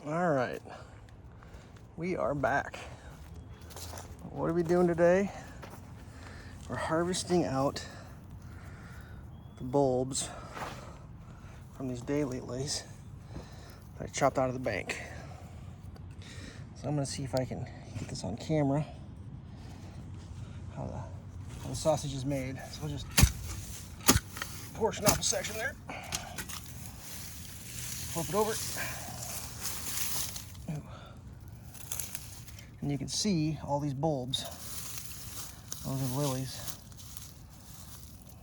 All right, we are back. What are we doing today? We're harvesting out the bulbs from these daylilies that I chopped out of the bank. So I'm gonna see if I can get this on camera, how the sausage is made. So we'll just portion off a section there, flip it over. And you can see all these bulbs. Those are lilies.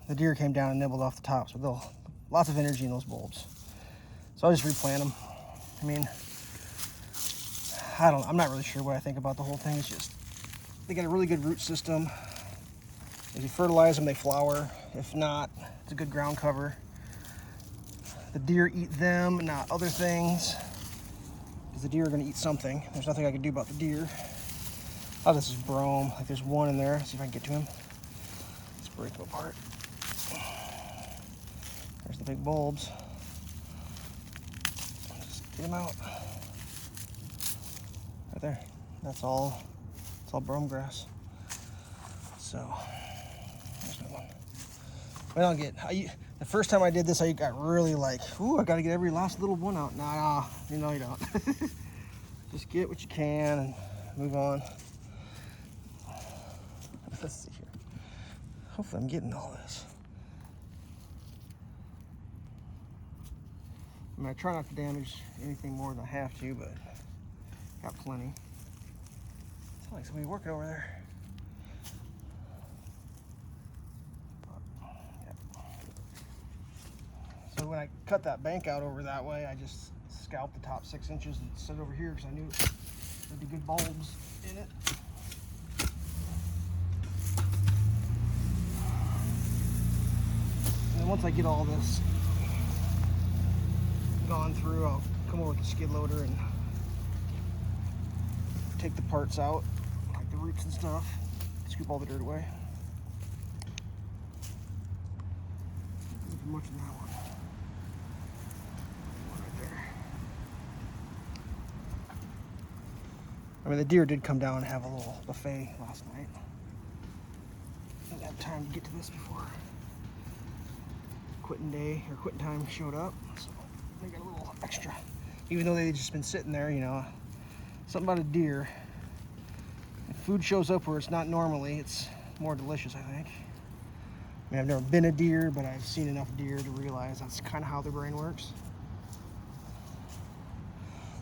The deer came down and nibbled off the tops, but lots of energy in those bulbs. So I'll just replant them. I mean, I'm not really sure what I think about the whole thing. It's just, they got a really good root system. If you fertilize them, they flower. If not, it's a good ground cover. The deer eat them, not other things, because the deer are gonna eat something. There's nothing I can do about the deer. Oh, this is brome. Like there's one in there. Let's see if I can get to him. Let's break them apart. There's the big bulbs. Just get them out. Right there. That's all brome grass. So there's no one. I don't get. The first time I did this, I got really like, ooh, I got to get every last little one out. Nah, you know you don't. Just get what you can and move on. Let's see here. Hopefully I'm getting all this. I mean, I try not to damage anything more than I have to, but got plenty. It's like somebody working over there. But, yeah. So when I cut that bank out over that way, I just scalped the top 6 inches and set it over here because I knew there'd be good bulbs in it. And then once I get all this gone through, I'll come over with the skid loader and take the parts out, like the roots and stuff, scoop all the dirt away. Not much in that one. One right there. I mean, the deer did come down and have a little buffet last night. Didn't have time to get to this before quitting time showed up, so they got a little extra. Even though they'd just been sitting there, you know, something about a deer. If food shows up where it's not normally, it's more delicious, I think. I mean, I've never been a deer, but I've seen enough deer to realize that's kind of how their brain works.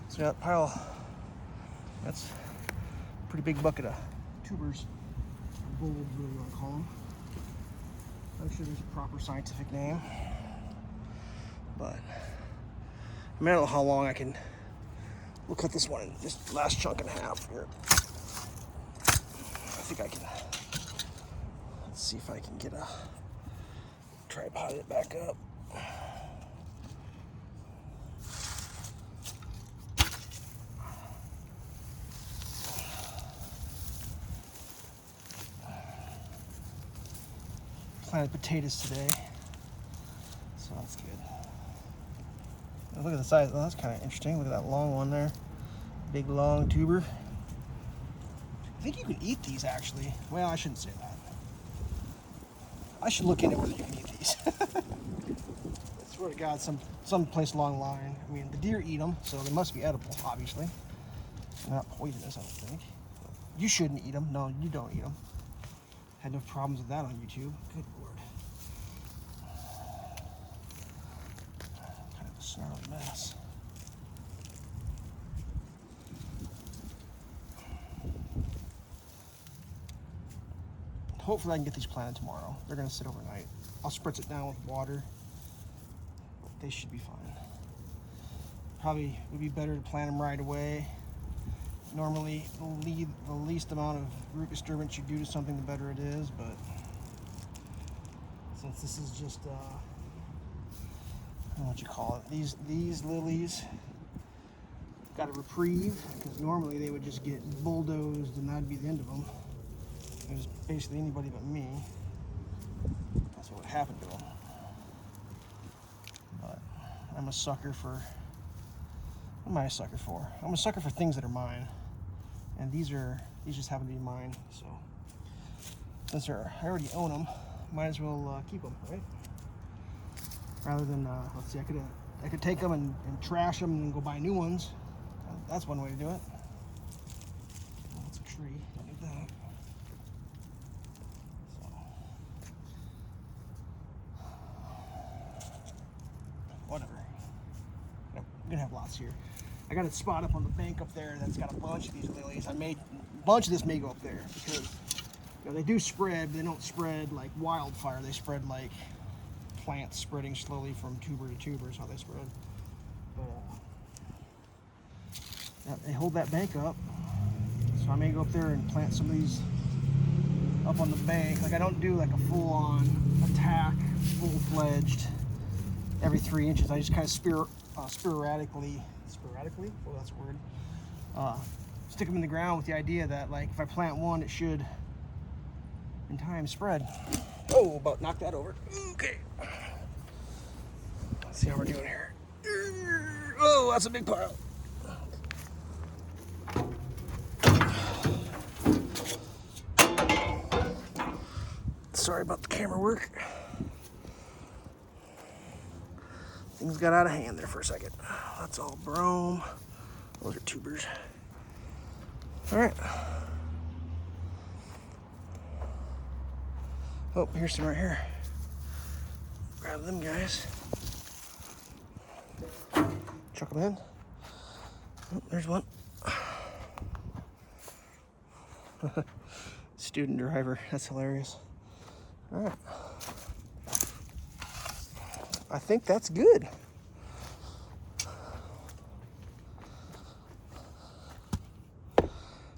So that pile, that's a pretty big bucket of tubers, or bulbs, whatever you want to call them. I'm sure there's a proper scientific name, but I mean, I don't know how long I can. We'll cut this one in this last chunk in half here. I think I can. Let's see if I can get a tripod it back up. Planted potatoes today, so that's good. And look at the size. Oh, that's kind of interesting. Look at that long one there. Big long tuber. I think you can eat these actually. Well, I shouldn't say that. I should look into whether you can eat these. I swear to God, some place along the line. I mean, the deer eat them, so they must be edible, obviously. They're not poisonous, I don't think. You shouldn't eat them. No, you don't eat them. Had no problems with that on YouTube. Good Lord. Kind of a snarly mess. Hopefully I can get these planted tomorrow. They're gonna sit overnight. I'll spritz it down with water. They should be fine. Probably would be better to plant them right away. Normally, the least amount of root disturbance you do to something, the better it is, but since this is just, I don't know what you call it, these lilies got a reprieve, because normally they would just get bulldozed and that'd be the end of them. It was basically anybody but me. That's what would happen to them. But I'm a sucker for What am I a sucker for? I'm a sucker for things that are mine. And these just happen to be mine. So since I already own them, might as well keep them, right? Rather than, let's see, I could take them and trash them and go buy new ones. That's one way to do it. Well, it's a tree, don't need that. So, whatever. I'm gonna have lots here. I got a spot up on the bank up there that's got a bunch of these lilies. A bunch of this may go up there because they do spread, but they don't spread like wildfire. They spread like plants spreading slowly from tuber to tuber is how they spread. But they hold that bank up, so I may go up there and plant some of these up on the bank. Like I don't do like a full-on attack, full-fledged every 3 inches. I just kind of sporadically, well, that's a word, stick them in the ground with the idea that like if I plant one, it should in time spread. Oh, about knocked that over. Okay. Let's see how we're doing here. Oh, that's a big pile. Sorry about the camera work. Things got out of hand there for a second. That's all brome. Those are tubers. All right. Oh, here's some right here. Grab them guys. Chuck them in. Oh, there's one. Student driver. That's hilarious. All right. I think that's good.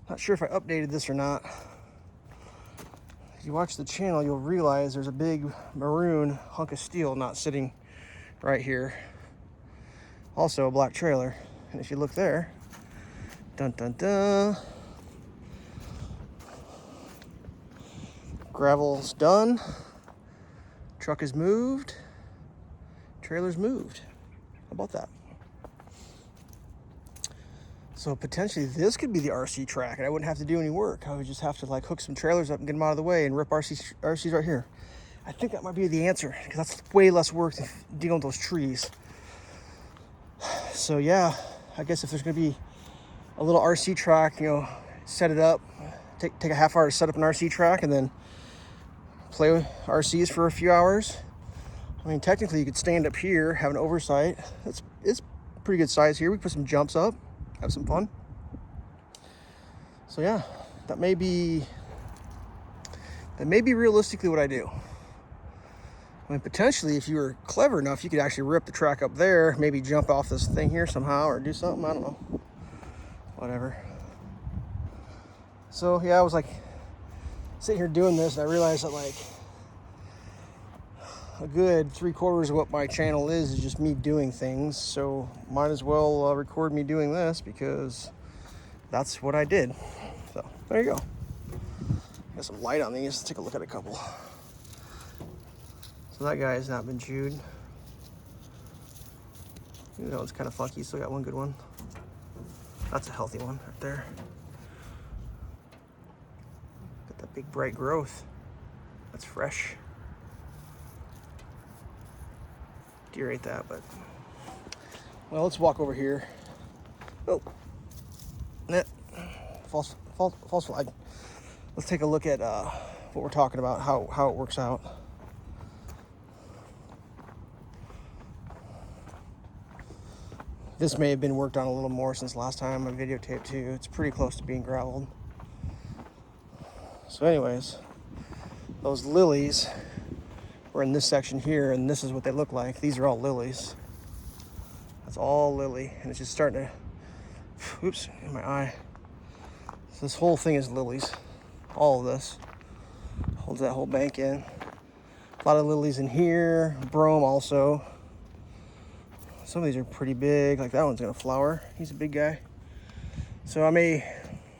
Not sure if I updated this or not. If you watch the channel, you'll realize there's a big maroon hunk of steel not sitting right here. Also a black trailer. And if you look there, dun dun dun. Gravel's done. Truck is moved. Trailer's moved. How about that? So potentially this could be the RC track and I wouldn't have to do any work. I would just have to like hook some trailers up and get them out of the way and rip RCs right here. I think that might be the answer because that's way less work than dealing with those trees. So yeah, I guess if there's gonna be a little RC track, set it up, take a half hour to set up an RC track and then play with RCs for a few hours. I mean, technically you could stand up here, have an oversight. It's pretty good size here. We put some jumps up, have some fun. So yeah, that may be realistically what I do. I mean, potentially if you were clever enough, you could actually rip the track up there, maybe jump off this thing here somehow or do something, I don't know. Whatever. So yeah, I was like sitting here doing this and I realized that like a good 3/4 of what my channel is just me doing things. So might as well record me doing this because that's what I did. So there you go. Got some light on these. Let's take a look at a couple. So that guy has not been chewed. That one's kind of funky. Still got one good one. That's a healthy one right there. Got that big bright growth. That's fresh. Deer ate that, but well, let's walk over here. Oh, false flag. Let's take a look at what we're talking about, how it works out. This may have been worked on a little more since last time I videotaped too. It's pretty close to being graveled. So anyways, those lilies were in this section here, and this is what they look like. These are all lilies. That's all lily, and it's just starting to, oops, in my eye. So this whole thing is lilies. All of this holds that whole bank in. A lot of lilies in here, brome also. Some of these are pretty big, like that one's gonna flower. He's a big guy. So I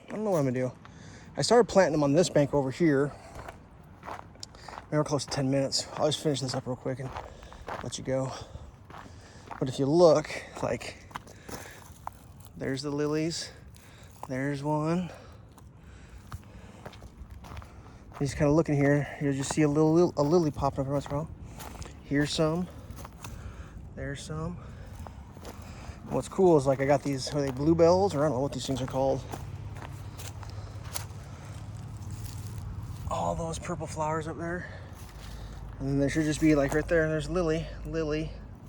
don't know what I'm gonna do. I started planting them on this bank over here. We're close to 10 minutes. I'll just finish this up real quick and let you go. But if you look, like There's the lilies. There's one. He's kind of looking here. You'll just see a lily popping up every once in a while. Here's some. There's some. What's cool is like I got these, are they bluebells? Or I don't know what these things are called. All those purple flowers up there. And then there should just be like right there, there's lily.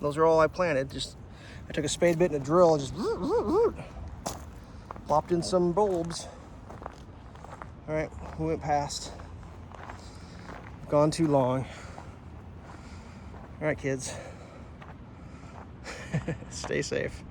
Those are all I planted. Just, I took a spade bit and a drill and just plopped in some bulbs. All right, we went past. Gone too long. All right, kids. Stay safe.